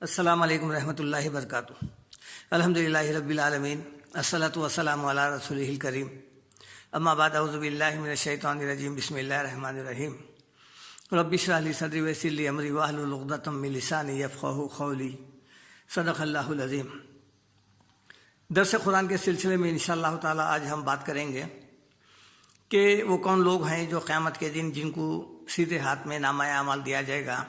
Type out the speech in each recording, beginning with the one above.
السلام علیکم ورحمۃ اللہ وبرکاتہ۔ الحمدللہ رب العالمین، الصلاۃ والسلام علی رسولہ الکریم، اما بعد، اعوذ باللہ من الشیطان الرجیم، بسم اللہ الرحمن الرحیم۔ رب اشرح لی صدری ویسر لی امری واحلل عقدۃ من لسانی یفقہوا قولی، صدق اللہ العظیم۔ درس قرآن کے سلسلے میں انشاءاللہ تعالی آج ہم بات کریں گے کہ وہ کون لوگ ہیں جو قیامت کے دن جن کو سیدھے ہاتھ میں نامہ اعمال دیا جائے گا،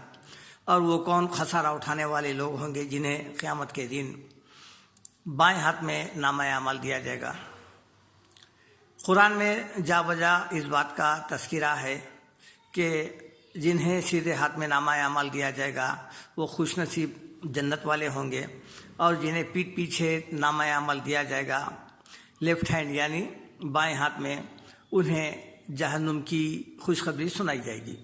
اور وہ کون خسارہ اٹھانے والے لوگ ہوں گے جنہیں قیامت کے دن بائیں ہاتھ میں نامہ اعمال دیا جائے گا۔ قرآن میں جا بجا اس بات کا تذکرہ ہے کہ جنہیں سیدھے ہاتھ میں نامہ اعمال دیا جائے گا وہ خوش نصیب جنت والے ہوں گے، اور جنہیں پیٹھ پیچھے نامہ اعمال دیا جائے گا لیفٹ ہینڈ یعنی بائیں ہاتھ میں، انہیں جہنم کی خوشخبری سنائی جائے گی۔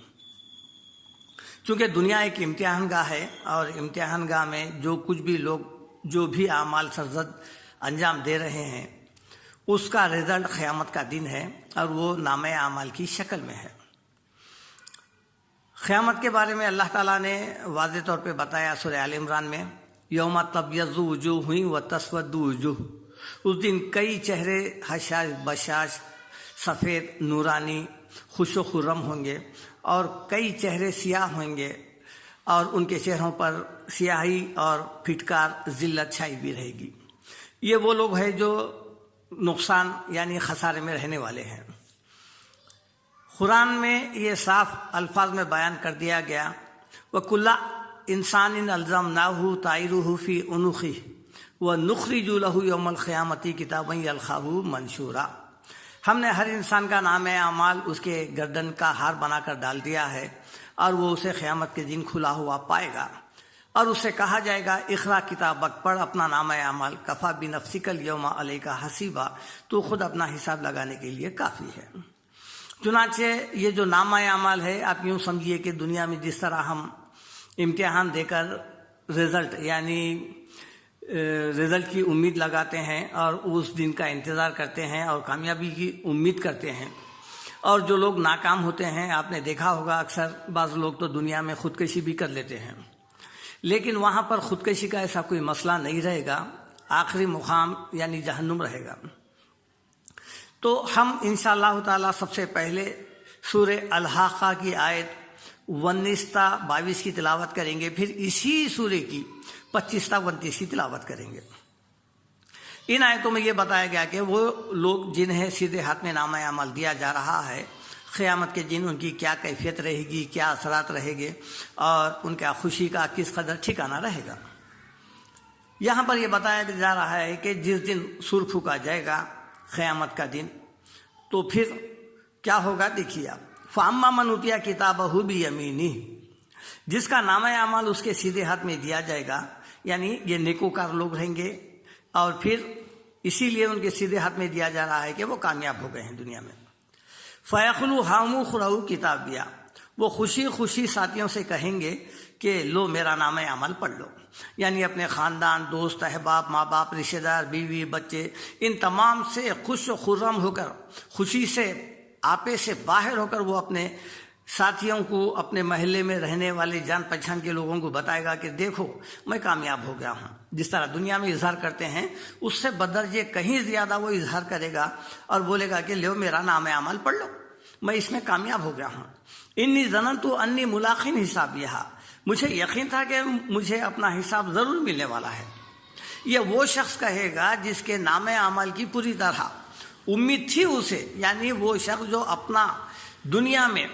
چونکہ دنیا ایک امتحان گاہ ہے، اور امتحان گاہ میں جو کچھ بھی لوگ جو بھی اعمال سرزد انجام دے رہے ہیں اس کا رزلٹ قیامت کا دن ہے، اور وہ نامہ اعمال کی شکل میں ہے۔ قیامت کے بارے میں اللہ تعالیٰ نے واضح طور پہ بتایا سورہ آل عمران میں، یوم تبیض وجوہ و تسود وجوہ، اس دن کئی چہرے حشاش بشاش سفید نورانی خوش و خرم ہوں گے، اور کئی چہرے سیاہ ہوں گے، اور ان کے چہروں پر سیاہی اور پھٹکار ذلت چھائی بھی رہے گی۔ یہ وہ لوگ ہیں جو نقصان یعنی خسارے میں رہنے والے ہیں۔ قرآن میں یہ صاف الفاظ میں بیان کر دیا گیا، وَكُلَّ إِنسَانٍ أَلْزَمْنَاهُ طَائِرَهُ فِي عُنُقِهِ وَنُخْرِجُ لَهُ يَوْمَ الْقِيَامَةِ كِتَابًا يَلْقَاهُ مَنشُورًا۔ ہم نے ہر انسان کا نام اعمال اس کے گردن کا ہار بنا کر ڈال دیا ہے، اور وہ اسے قیامت کے دن کھلا ہوا پائے گا، اور اس سے کہا جائے گا اقرا کتابک، پڑھ اپنا نام اعمال، کفا بنفسک اليوم علیک حسیبا، تو خود اپنا حساب لگانے کے لیے کافی ہے۔ چنانچہ یہ جو نام اعمال ہے، آپ یوں سمجھیے کہ دنیا میں جس طرح ہم امتحان دے کر رزلٹ یعنی رزلٹ کی امید لگاتے ہیں اور اس دن کا انتظار کرتے ہیں اور کامیابی کی امید کرتے ہیں، اور جو لوگ ناکام ہوتے ہیں، آپ نے دیکھا ہوگا اکثر بعض لوگ تو دنیا میں خودکشی بھی کر لیتے ہیں، لیکن وہاں پر خودکشی کا ایسا کوئی مسئلہ نہیں رہے گا، آخری مقام یعنی جہنم رہے گا۔ تو ہم انشاءاللہ تعالی سب سے پہلے سورہ الحاقہ کی آیت 19 تا 22 کی تلاوت کریں گے، پھر اسی سورہ کی 25 تا 29 کی تلاوت کریں گے۔ ان آیتوں میں یہ بتایا گیا کہ وہ لوگ جنہیں سیدھے ہاتھ میں نامہ اعمال دیا جا رہا ہے، قیامت کے دن ان کی کیا کیفیت رہے گی، کیا اثرات رہے گے، اور ان کا خوشی کا کس قدر ٹھکانہ رہے گا۔ یہاں پر یہ بتایا جا رہا ہے کہ جس دن سور پھونکا جائے گا قیامت کا دن، تو پھر کیا ہوگا دیکھیے آپ، فَأَمَّا مَنْ أُوتِيَ كِتَابَهُ بِيَمِينِهِ، جس کا نامہ اعمال اس کے سیدھے ہاتھ میں دیا جائے گا، یعنی یہ نیکوکار لوگ رہیں گے، اور پھر اسی لیے ان کے سیدھے ہاتھ میں دیا جا رہا ہے کہ وہ کامیاب ہو گئے ہیں دنیا میں۔ فَيَقُولُ هَاؤْمُ اقْرَءُوا كِتَابِيَهْ، وہ خوشی خوشی ساتھیوں سے کہیں گے کہ لو میرا نامہ عمل پڑھ لو، یعنی اپنے خاندان، دوست، احباب، ماں باپ، رشتہ دار، بیوی، بچے، ان تمام سے خوش و خرم ہو کر، خوشی سے آپے سے باہر ہو کر وہ اپنے ساتھیوں کو، اپنے محلے میں رہنے والے جان پہچان کے لوگوں کو بتائے گا کہ دیکھو میں کامیاب ہو گیا ہوں۔ جس طرح دنیا میں اظہار کرتے ہیں اس سے بدرجے کہیں زیادہ وہ اظہار کرے گا، اور بولے گا کہ لو میرا نام عمل پڑھ لو، میں اس میں کامیاب ہو گیا ہوں۔ انی ظننت انی ملاق حسابیہ، مجھے یقین تھا کہ مجھے اپنا حساب ضرور ملنے والا ہے۔ یہ وہ شخص کہے گا جس کے نام عمل کی پوری طرح امید تھی اسے، یعنی وہ شخص جو اپنا دنیا میں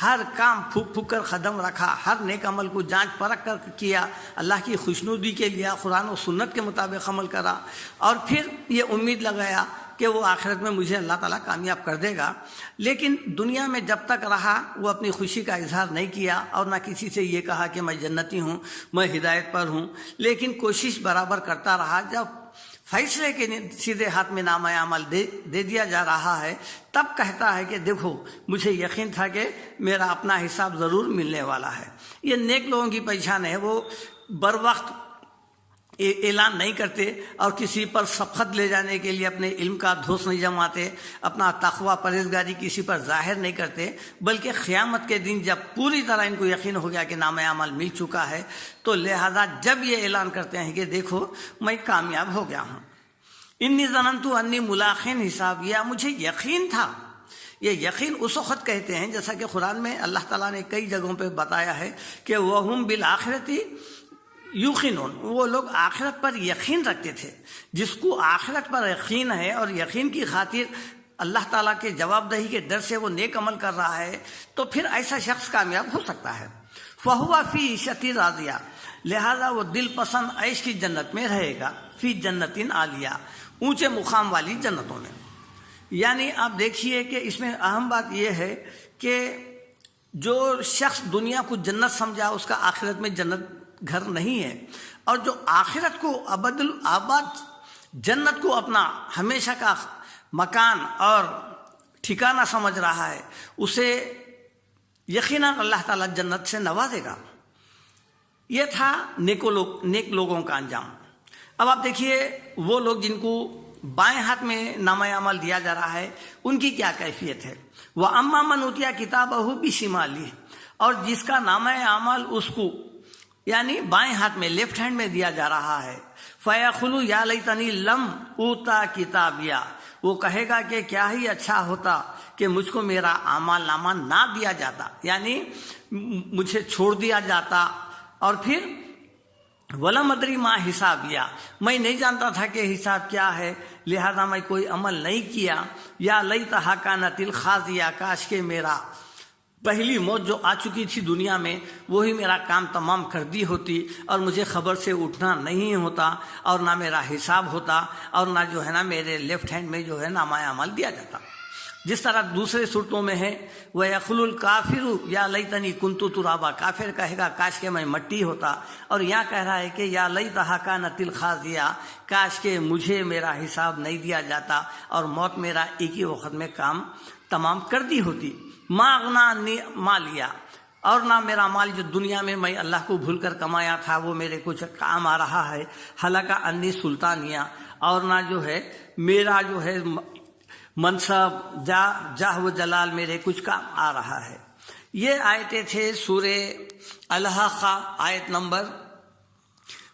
ہر کام پھونک پھونک کر قدم رکھا، ہر نیک عمل کو جانچ پرکھ کر کیا، اللہ کی خوشنودی کے لیے قرآن و سنت کے مطابق عمل کرا، اور پھر یہ امید لگایا کہ وہ آخرت میں مجھے اللہ تعالیٰ کامیاب کر دے گا۔ لیکن دنیا میں جب تک رہا وہ اپنی خوشی کا اظہار نہیں کیا، اور نہ کسی سے یہ کہا کہ میں جنتی ہوں، میں ہدایت پر ہوں، لیکن کوشش برابر کرتا رہا۔ جب فیصلے کے سیدھے ہاتھ میں نامہ عمل دے دیا جا رہا ہے، تب کہتا ہے کہ دیکھو مجھے یقین تھا کہ میرا اپنا حساب ضرور ملنے والا ہے۔ یہ نیک لوگوں کی پہچان ہے، وہ بر وقت اعلان نہیں کرتے اور کسی پر سبقت لے جانے کے لیے اپنے علم کا دھوس نہیں جماتے، اپنا تقوی پرہیزگاری کسی پر ظاہر نہیں کرتے، بلکہ قیامت کے دن جب پوری طرح ان کو یقین ہو گیا کہ نام اعمال مل چکا ہے تو لہذا جب یہ اعلان کرتے ہیں کہ دیکھو میں کامیاب ہو گیا ہوں، انی ظننت انی ملاق حسابیہ، مجھے یقین تھا۔ یہ یقین اس وقت کہتے ہیں جیسا کہ قرآن میں اللہ تعالیٰ نے کئی جگہوں پہ بتایا ہے کہ وَهُمْ بِالْآخِرَةِ یوقنون، وہ لوگ آخرت پر یقین رکھتے تھے۔ جس کو آخرت پر یقین ہے اور یقین کی خاطر اللہ تعالیٰ کے جواب دہی کے ڈر سے وہ نیک عمل کر رہا ہے تو پھر ایسا شخص کامیاب ہو سکتا ہے۔ فَهُوَ فِي عِيشَةٍ رَاضِيَةٍ، لہذا وہ دل پسند عیش کی جنت میں رہے گا، فی جنتٍ عالیہ، اونچے مقام والی جنتوں میں۔ یعنی آپ دیکھیے کہ اس میں اہم بات یہ ہے کہ جو شخص دنیا کو جنت سمجھا اس کا آخرت میں جنت گھر نہیں ہے، اور جو آخرت کو ابد الآباد جنت کو اپنا ہمیشہ کا مکان اور ٹھکانہ سمجھ رہا ہے اسے یقیناً اللہ تعالیٰ جنت سے نوازے گا۔ یہ تھا نیک لوگوں کا انجام۔ اب آپ دیکھیے وہ لوگ جن کو بائیں ہاتھ میں نامہ اعمال دیا جا رہا ہے ان کی کیا کیفیت ہے۔ وَأَمَّا مَنْ أُوتِيَ كِتَابَهُ بِشِمَالِهِ، اور جس کا نامہ اعمال اس کو یعنی بائیں ہاتھ میں لیفٹ ہینڈ میں دیا جا رہا ہے، فَيَقُولُ يَا لَيْتَنِي لَمْ أُوتَ كِتَابِيَهْ، وہ کہے گا کہ کیا ہی اچھا ہوتا کہ مجھ کو میرا اعمال نامہ نہ دیا جاتا، یعنی مجھے چھوڑ دیا جاتا، اور پھر وَلَمْ أَدْرِ مَا حِسَابِيَهْ، میں نہیں جانتا تھا کہ حساب کیا ہے، لہذا میں کوئی عمل نہیں کیا۔ یا لیتہا کانت القاضیہ، کاش کہ میرا پہلی موت جو آ چکی تھی دنیا میں وہی میرا کام تمام کر دی ہوتی اور مجھے خبر سے اٹھنا نہیں ہوتا اور نہ میرا حساب ہوتا اور نہ جو ہے نا میرے لیفٹ ہینڈ میں جو ہے نامہ اعمال دیا جاتا۔ جس طرح دوسرے صورتوں میں ہے وَيَقُولُ الْكَافِرُ يَا لَيْتَنِي كُنْتُ تُرَابًا، کافر کہے گا کاش کہ میں مٹی ہوتا، اور یہاں کہہ رہا ہے کہ یا لیتہا کانت القاضیہ، کاش کہ مجھے میرا حساب نہیں دیا جاتا اور موت میرا ایک ہی وقت میں کام تمام کر دی ہوتی۔ ما اغنی عنی مالیہ، اور نہ میرا مال جو دنیا میں میں اللہ کو بھول کر کمایا تھا وہ میرے کچھ کام آ رہا ہے، ہلاک عنی سلطانیہ، اور نہ جو ہے میرا جو ہے منصب جاہ و جلال میرے کچھ کام آ رہا ہے۔ یہ آیتیں تھے سورہ الحاقہ آیت نمبر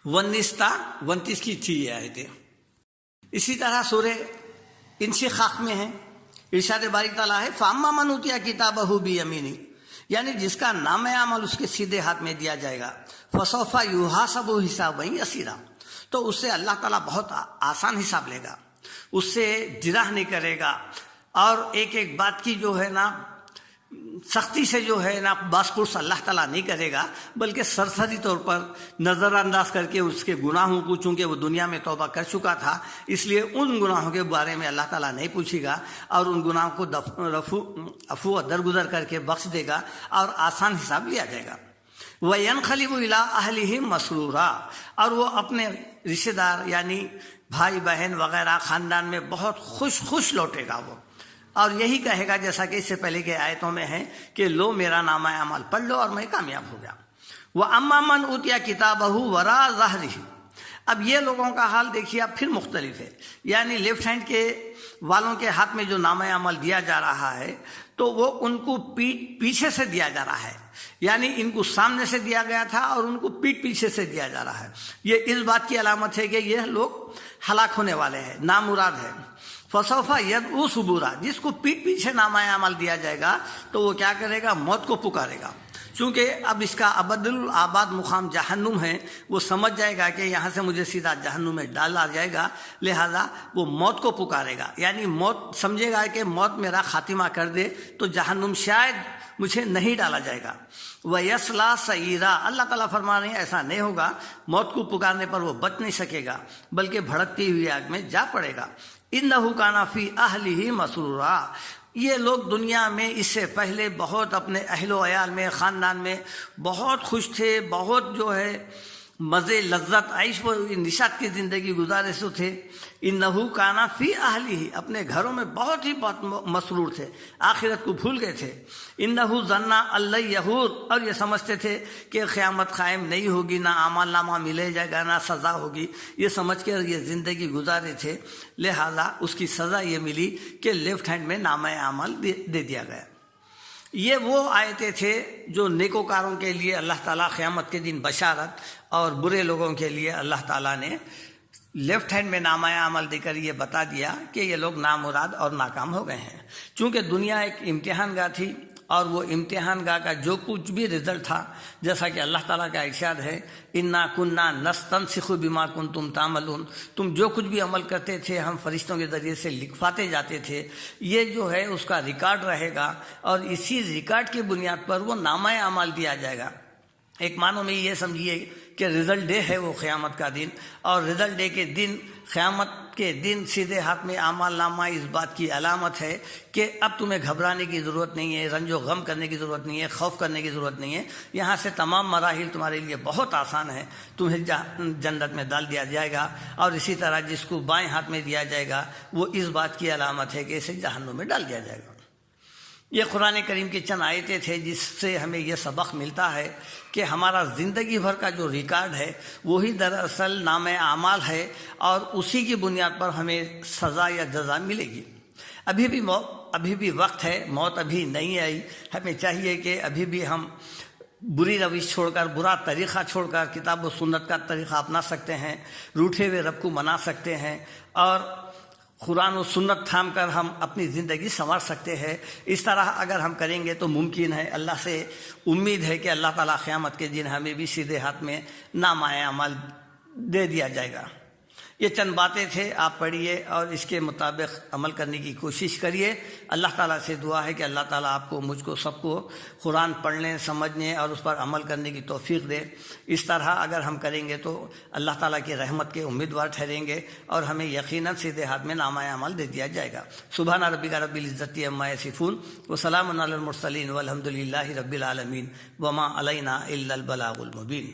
29 کی تھی یہ آیتیں۔ اسی طرح سورہ انشقاق میں ہے، ارشاد باری تعالیٰ ہے فَأَمَّا مَنْ أُوتِيَ كِتَابَهُ بِيَمِينِهِ، یعنی جس کا نامہ اعمال اس کے سیدھے ہاتھ میں دیا جائے گا، فَسَوْفَ يُحَاسَبُ حِسَابًا يَسِيرًا، تو اس سے اللہ تعالیٰ بہت آسان حساب لے گا، اس سے جرح نہیں کرے گا، اور ایک ایک بات کی جو ہے نا سختی سے جو ہے نا باس پرس اللہ تعالیٰ نہیں کرے گا، بلکہ سرسری طور پر نظر انداز کر کے اس کے گناہوں کو، چونکہ وہ دنیا میں توبہ کر چکا تھا اس لیے ان گناہوں کے بارے میں اللہ تعالیٰ نہیں پوچھے گا، اور ان گناہوں کو عفو درگزر کر کے بخش دے گا اور آسان حساب لیا جائے گا۔ وَيَنْقَلِبُ إِلَىٰ أَهْلِهِ مَسْرُورًا، اور وہ اپنے رشتہ دار یعنی بھائی بہن وغیرہ خاندان میں بہت خوش لوٹے گا وہ، اور یہی کہے گا جیسا کہ اس سے پہلے کے آیتوں میں ہے کہ لو میرا نامہ اعمال پڑھ لو اور میں کامیاب ہو گیا۔ وَأَمَّا مَنْ أُوتِيَ كِتَابَهُ وَرَاءَ ظَهْرِهِ، اب یہ لوگوں کا حال دیکھیے اب پھر مختلف ہے، یعنی لیفٹ ہینڈ کے والوں کے ہاتھ میں جو نامہ عمل دیا جا رہا ہے تو وہ ان کو پیچھے سے دیا جا رہا ہے، یعنی ان کو سامنے سے دیا گیا تھا اور ان کو پیٹھ پیچھے سے دیا جا رہا ہے۔ یہ اس بات کی علامت ہے کہ یہ لوگ ہلاک ہونے والے ہیں، نامراد ہے۔ فَسَوْفَ يَدْعُو ثُبُورًا، جس کو پیٹھ پیچھے نامہ عمل دیا جائے گا تو وہ کیا کرے گا، موت کو پکارے گا، چونکہ اب اس کا ابد الآباد مقام جہنم ہے، وہ سمجھ جائے گا کہ یہاں سے مجھے سیدھا جہنم میں ڈالا جائے گا، لہذا وہ موت کو پکارے گا، یعنی موت سمجھے گا کہ موت میرا خاتمہ کر دے تو جہنم شاید مجھے نہیں ڈالا جائے گا۔ وَيَصْلَىٰ سَعِيرًا، اللہ تعالیٰ فرما رہے ہیں ایسا نہیں ہوگا، موت کو پکارنے پر وہ بچ نہیں سکے گا بلکہ بھڑکتی ہوئی آگ میں جا پڑے گا۔ إِنَّهُ كَانَ فِي أَهْلِهِ مَسْرُورًا، یہ لوگ دنیا میں اس سے پہلے بہت اپنے اہل و عیال میں خاندان میں بہت خوش تھے، بہت جو ہے مزے لذت عیش و نشاط کی زندگی گزارے سو تھے. انہو کانا فی اہلہ، اپنے گھروں میں بہت مسرور تھے، آخرت کو بھول گئے تھے. انہو ظنا اللہ یحور، اور یہ سمجھتے تھے کہ قیامت قائم نہیں ہوگی، نہ اعمال نامہ ملے جائے گا، نہ سزا ہوگی. یہ سمجھ کر یہ زندگی گزارے تھے، لہذا اس کی سزا یہ ملی کہ لیفٹ ہینڈ میں نامہ اعمال دے دیا گیا. یہ وہ آیتیں تھے جو نیکوکاروں کے لیے اللہ تعالیٰ قیامت کے دن بشارت، اور برے لوگوں کے لیے اللہ تعالیٰ نے لیفٹ ہینڈ میں نامہ عمل دے کر یہ بتا دیا کہ یہ لوگ نامراد اور ناکام ہو گئے ہیں. چونکہ دنیا ایک امتحان گاہ تھی، اور وہ امتحان گاہ کا جو کچھ بھی رزلٹ تھا، جیسا کہ اللہ تعالیٰ کا ارشاد ہے، انا کننا نستنسخ بما کنتم تعملون، تم جو کچھ بھی عمل کرتے تھے ہم فرشتوں کے ذریعے سے لکھواتے جاتے تھے. یہ جو ہے اس کا ریکارڈ رہے گا، اور اسی ریکارڈ کی بنیاد پر وہ نامہ اعمال دیا جائے گا. ایک معنوں میں یہ سمجھیے کہ رزلٹ ڈے ہے وہ قیامت کا دن، اور رزلٹ ڈے کے دن، قیامت کے دن سیدھے ہاتھ میں اعمال نامہ اس بات کی علامت ہے کہ اب تمہیں گھبرانے کی ضرورت نہیں ہے، رنج و غم کرنے کی ضرورت نہیں ہے، خوف کرنے کی ضرورت نہیں ہے. یہاں سے تمام مراحل تمہارے لیے بہت آسان ہے، تمہیں جنت میں ڈال دیا جائے گا. اور اسی طرح جس کو بائیں ہاتھ میں دیا جائے گا وہ اس بات کی علامت ہے کہ اسے جہنم میں ڈال دیا جائے گا. یہ قرآن کریم کی چند آیتیں تھے جس سے ہمیں یہ سبق ملتا ہے کہ ہمارا زندگی بھر کا جو ریکارڈ ہے وہی دراصل نامہ اعمال ہے، اور اسی کی بنیاد پر ہمیں سزا یا جزا ملے گی. ابھی بھی وقت ہے، موت ابھی نہیں آئی. ہمیں چاہیے کہ ابھی بھی ہم بری روش چھوڑ کر، برا طریقہ چھوڑ کر کتاب و سنت کا طریقہ اپنا سکتے ہیں، روٹھے ہوئے رب کو منا سکتے ہیں، اور قرآن و سنت تھام کر ہم اپنی زندگی سنوار سکتے ہیں. اس طرح اگر ہم کریں گے تو ممکن ہے، اللہ سے امید ہے کہ اللہ تعالیٰ قیامت کے دن ہمیں بھی سیدھے ہاتھ میں نامہ اعمال دے دیا جائے گا. یہ چند باتیں تھے، آپ پڑھیے اور اس کے مطابق عمل کرنے کی کوشش کریے. اللہ تعالیٰ سے دعا ہے کہ اللہ تعالیٰ آپ کو، مجھ کو، سب کو قرآن پڑھنے، سمجھنے اور اس پر عمل کرنے کی توفیق دے. اس طرح اگر ہم کریں گے تو اللہ تعالیٰ کی رحمت کے امیدوار ٹھہریں گے، اور ہمیں یقیناً سیدھے ہاتھ میں نامہ عمل دے دیا جائے گا. سبحان ربک رب العزت عما یصفون وسلام علی المرسلین والحمد للہ رب العالمین وما علینا الا البلاغ المبین.